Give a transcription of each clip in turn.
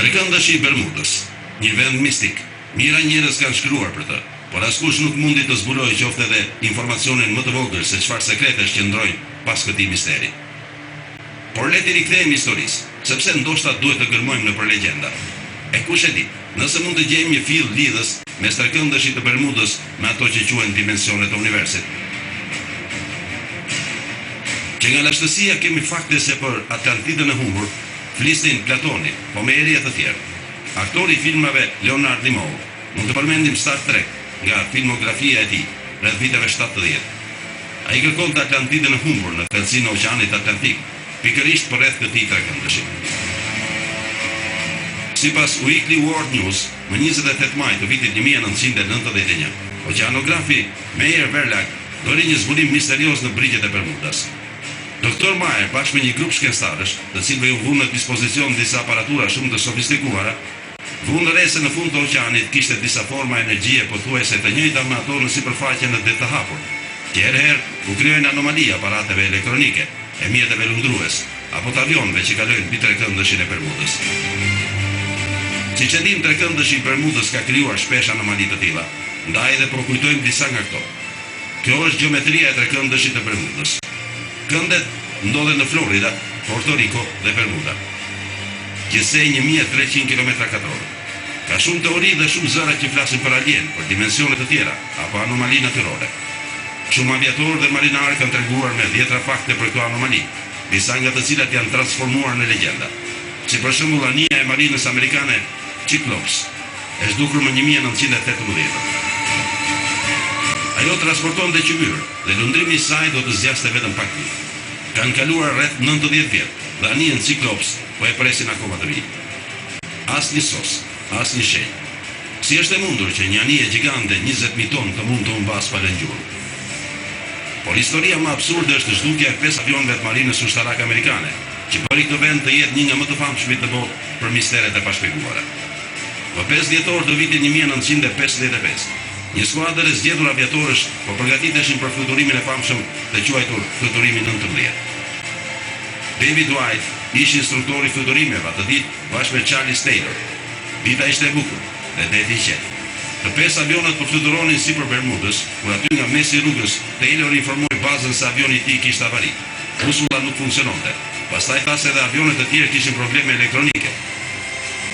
Trekëndëshi i Bermudës, një vend mistik. Mira njerëz kanë shkruar për të, por askush nuk mundi të zbulojë qoftë edhe informacionin më të vogël se çfarë sekretesh qëndrojnë pas këtij misteri. Por le të rikthehemi historisë, sepse ndoshta duhet të gërmojmë nëpër legjenda. E kush e di, nëse mund të gjejmë një fill lidhës mes trekëndëshit të Bermudës me ato që quhen dimensionet e universit. Që nga lashtësia kemi fakte se për Atlantidën e humbur flisnin Platoni, Homeri e të tjerë. Aktori i filmave Leonard Nimoy, mund të përmendim Star Trek nga filmografia e tij rreth viteve 70. Ai kërkonte Atlantidën e humbur në thellësinë e Oqeanit Atlantik, pikërisht përreth këtij trekëndëshi. Sipas Weekly World News, më 28 maj të vitit 1991, oqeanografi Meyer Verlag dori një zbulim misterios në brigjet e Bermudas. Dr. Meyer, bashkë me një grup shkencëtarësh, të cilëve u vunë në dispozicion disa aparatura shumë të sofistikuara, vunë re se në fund të oqeanit kishte disa forma energjie pothuajse të njëjta me ato në sipërfaqe në det të hapur. Që herëherë u krijojnë anomali aparateve elektronike, e mjeteve lundrues, apo të avionëve që kalojnë mbi trekëndëshin e Bermudës. Siç e dim, trekëndëshi i Bermudës ka krijuar shpesh anomali të tilla, ndaj edhe po kujtojmë disa nga këto. Kjo është gjeometria e trekëndëshit të Bermudës. Këndet ndodhen në Florida, Porto Rico dhe Bermuda. Gjysej 1300 km2. Ka shumë teori dhe shumë zëra që flasin për alien, për dimensione të tjera, apo anomali natyrore. Shumë aviatorë dhe marinarë kanë treguar me 10 fakte për këto anomali, disa nga të cilat janë transformuar në legjenda. Si për shembull anija e marinës amerikane Cyclops, e zhdukur më 1918. Ajo transporton dhe qymyr, dhe lundrimi i saj do të zgjaste vetëm pak ditë. Kanë kaluar rreth 90 vjet, dhe anijen Cyclops po e presin akoma të vijë. Asnjë sos, asnjë shenjë. Si është e mundur që një anije gjigante 20.000 ton të mund të humbas pa lëngjur? Por historia më absurde është zhdukja e 5 avionëve të marinës ushtarake amerikane, që bëri këtë vend të jetë një nga më të famshmit të botë për misteret e pashpjeguara. Më 5 dhjetor të vitit 1955, një skuadër e zgjedhur aviatorësh po përgatiteshin për fluturimin e famshëm të quajtur fluturimin 19. David White ishte instruktori i fluturimeve atë ditë bashkë me Charles Taylor. Dita ishte e bukur dhe deti i qetë. Të 5 avionët po fluturonin sipër Bermudës, kur aty nga mesi i rrugës Taylor informoi bazën se avioni i tij kishte avari. Busulla nuk funksiononte. Pastaj tha se edhe avionet e tjerë kishin probleme elektronike.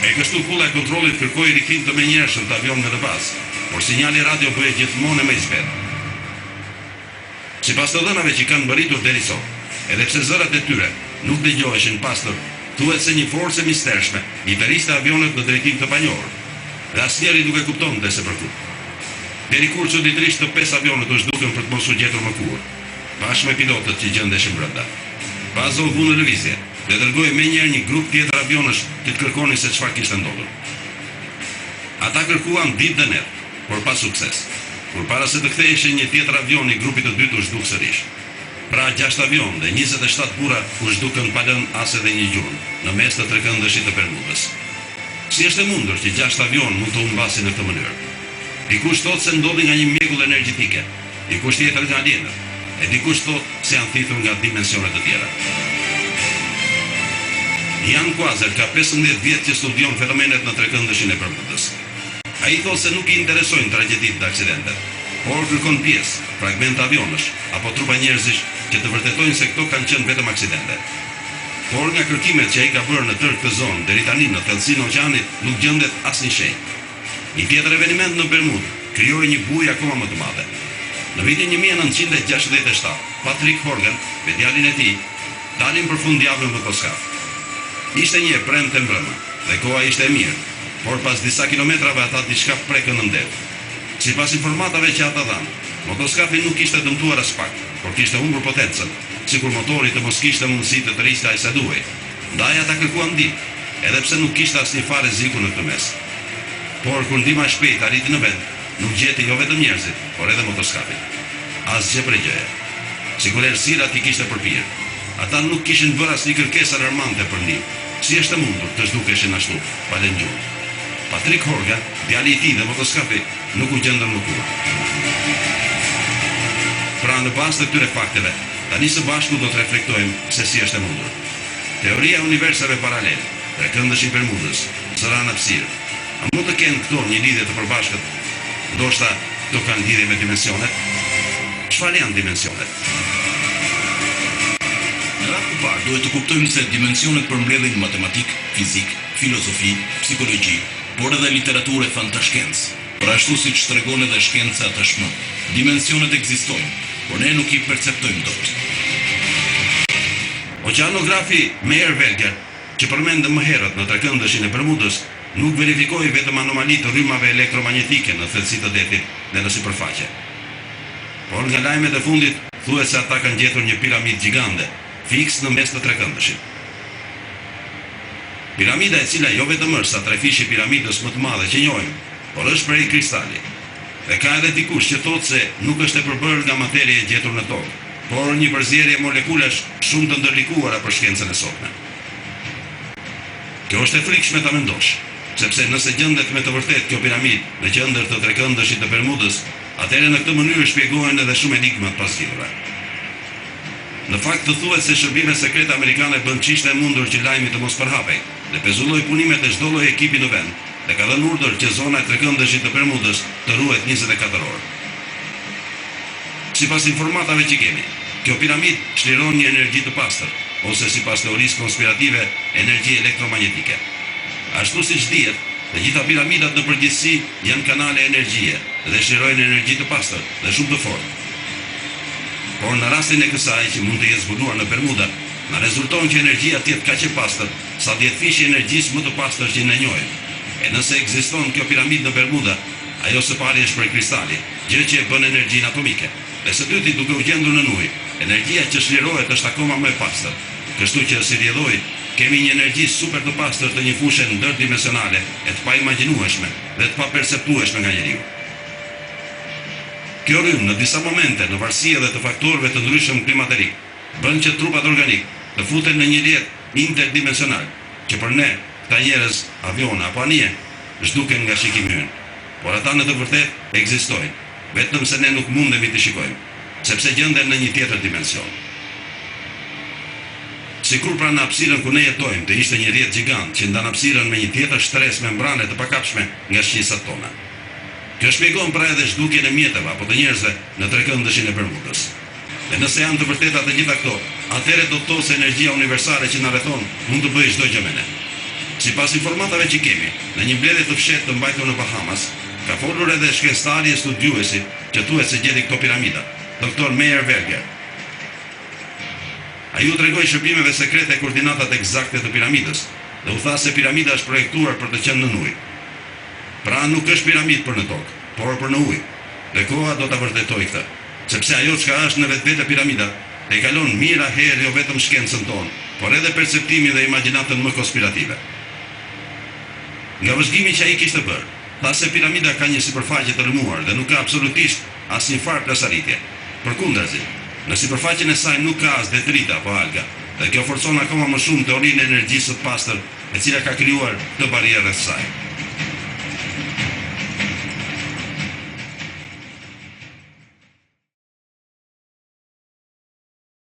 E kështu kulla e kontrollit kërkoi rikthim të menjëhershëm të avionëve në bazë, por sinjali radio bëhej gjithmonë më i zbet. Sipas të dhënave që kanë mbërritur deri sot, edhe pse zërat e tyre nuk dëgjoheshin pastër, thuhet se një forcë e mistershme i periste avionet në drejtim të panjohur, dhe asnjëri nuk e kuptonte se për ku. Deri kur çuditërisht të 5 avionët u zhdukën për të mos u gjetur më kurrë, bashkë me pilotët që gjendeshin brenda. Baza u vu në lëvizje dhe dërgoi menjëherë një grup tjetër avionësh që të kërkonin se çfarë kishte ndodhur. Ata kërkuan ditë dhe natë, por pa sukses. Përpara se të ktheheshin një tjetër avion i grupit të dytë u zhduk sërish. Pra 6 avion dhe 27 burra u zhdukën pa lënë as edhe një gjurmë në mes të trekëndëshit të Bermudës. Si është e mundur që 6 avion mund të humbasin në këtë mënyrë? Dikush thotë se ndodhi nga një mjegull energjetike, dikush tjetër nga alienët, e dikush thotë se janë thithur nga dimensione të tjera. Jan Quasar ka 15 vjet që studion fenomenet në trekëndëshin e Bermudës. Ai thotë se nuk I interesojnë tragjeditë dhe aksidentet, por kërkon pjesë, fragmente avionësh apo trupa njerëzish që të vërtetojnë se këto kanë qenë vetëm aksidente. Por nga kërkimet që ai ka bërë në tërë këtë zonë deri tani në thellësinë e oqeanit nuk gjendet asnjë shenjë. Një tjetër eveniment në Bermudë krijoi një bujë akoma më të madhe. Në vitin 1967, Patrick Horgan me djalin e tij dalin për fundjavën në motoskaf. Ishte një e premte mbrëmë dhe koha ishte e mirë, por pas disa kilometrave ata diçka prekën në ndet. Sipas informatave që ata dhanë, motoskafi nuk ishte dëmtuar as pak, por kishte humbur potencën, sikur motori të mos kishte mundësi të rriste aq sa duhej. Ndaj ata kërkuan ndihmë, edhe pse nuk kishte asnjë fare rreziku në këtë mes. Por kur ndihma e shpejtë arriti në vend, nuk gjeti jo vetëm njerëzit, por edhe motoskafin. Asgjë prej gjëje. Sikur errësira I kishte përpir. Ata nuk kishin bërë asnjë kërkesë alarmante për ndihmë. Si është e mundur të zhdukeshin ashtu, pa lënë gjurmë? Patrick Horgan, djali I tij dhe motoskafi, nuk u gjendën më kurrë. Pra në bazë të këtyre fakteve, tani së bashku do të reflektojmë se si është e mundur. Teoria e universeve paralel, trekëndëshi I Bermudës, zëran hapësirë. A mund të kenë këto një lidhje të përbashkët? Ndoshta këto kanë lidhje me dimensionet? Çfarë janë dimensionet? Në radhë të parë, duhet të kuptojmë se dimensionet përmbledhin matematik, fizik, filozofi, psikologji, por edhe literaturë e fantashkencë. Por ashtu siç tregon edhe shkenca tashmë, dimensionet ekzistojnë, por ne nuk i perceptojmë dot. Oqeanografi Meyer Werger, që përmendëm më herët në trekëndëshin e Bermudës, nuk verifikoi vetëm anomali të rrymave elektromagnetike në thellësi të detit dhe në sipërfaqe. Por nga lajmet e fundit thuhet se ata kanë gjetur një piramidë gjigande, fiks në mes të trekëndëshit. Piramida e cila jo vetëm është sa trefishi piramidës më të madhe që njohim, por është prej kristali. Dhe ka edhe dikush që thotë se nuk është e përbërë nga materie e gjetur në tokë, por një përzierje molekulash shumë të ndërlikuara për shkencën e sotme. Kjo është e frikshme ta mendosh, sepse nëse gjendet me të vërtetë kjo piramidë në qendër të trekëndëshit të Bermudës, atëherë në këtë mënyrë shpjegohen edhe shumë enigmat pasqyrura. Në fakt të thuhet se shërbimet sekrete amerikane bën çishte e mundur që lajmi të mos përhapej dhe pezulloi punimet e çdo lloji ekipi në vend dhe ka dhënë urdhër që zona e trekëndëshit të Bermudës të ruhet 24 orë. Sipas informatave që kemi, kjo piramidë çliron një energji të pastër, ose sipas teorisë konspirative, energji elektromagnetike. Ashtu siç dihet, të gjitha piramidat në përgjithësi janë kanale energjie dhe çlirojnë energji të pastër dhe shumë të fortë. Por në rastin e kësaj që mund të jetë zbuluar në Bermuda, na rezulton që energjia të jetë kaq e pastër sa 10 fishi energjisë më të pastër që ne njohim. E nëse ekziston kjo piramidë në Bermuda, ajo së pari është prej kristali, gjë që e bën energjinë atomike. Dhe së dyti, duke u gjendur në ujë, energjia që çlirohet është akoma më e pastër. Kështu që si rrjedhoi, kemi një energji super të pastër të një fushë ndërdimensionale, e të paimagjinueshme dhe të paperceptueshme nga njeriu. Kjo rrymë në disa momente, në varësi edhe të faktorëve të ndryshëm klimaterik, bën që trupat organik të futen në një rrjet interdimensional, që për ne, këta njerëz, aviona apo anije, zhduken nga shikimi ynë. Por ata në të vërtetë ekzistojnë, vetëm se ne nuk mundemi të shikojmë, sepse gjenden në një tjetër dimension. Sikur pra në hapësirën ku ne jetojmë të ishte një rrjet gjigant që ndan hapësirën me një tjetër shtresë membrane të pakapshme nga shqisat tona. Kjo shpjegon pra edhe zhdukjen e mjeteve apo të njerëzve në trekëndëshin e Bermudës. Dhe nëse janë të vërteta të gjitha këto, atëherë do të thotë se energjia universale që na rrethon mund të bëjë çdo gjë me ne. Sipas informatave që kemi, në një mbledhje të fshehtë të mbajtur në Bahamas, ka folur edhe shkencëtari e studiuesi që thuhet se gjeti këto piramida, doktor Meyer Werger. Ai u tregoi shërbimeve sekrete koordinatat eksakte të piramidës dhe u tha se piramida është projektuar për të qenë në ujë. Pra nuk është piramidë për në tokë, por për në ujë. Dhe koha do ta vërtetoj këtë, sepse ajo çka është në vetvete piramida e kalon mira herë jo vetëm shkencën tonë, por edhe perceptimin dhe imagjinatën më konspirative. Nga vëzhgimi që ai kishte bërë, tha se piramida ka një sipërfaqe të rëmuar dhe nuk ka absolutisht asnjë farë plasarritje. Përkundazi, në sipërfaqen e saj nuk ka as detrita apo alga, dhe kjo forcon akoma më shumë teorinë e energjisë së pastër, e cila ka krijuar këtë barrierë rreth saj.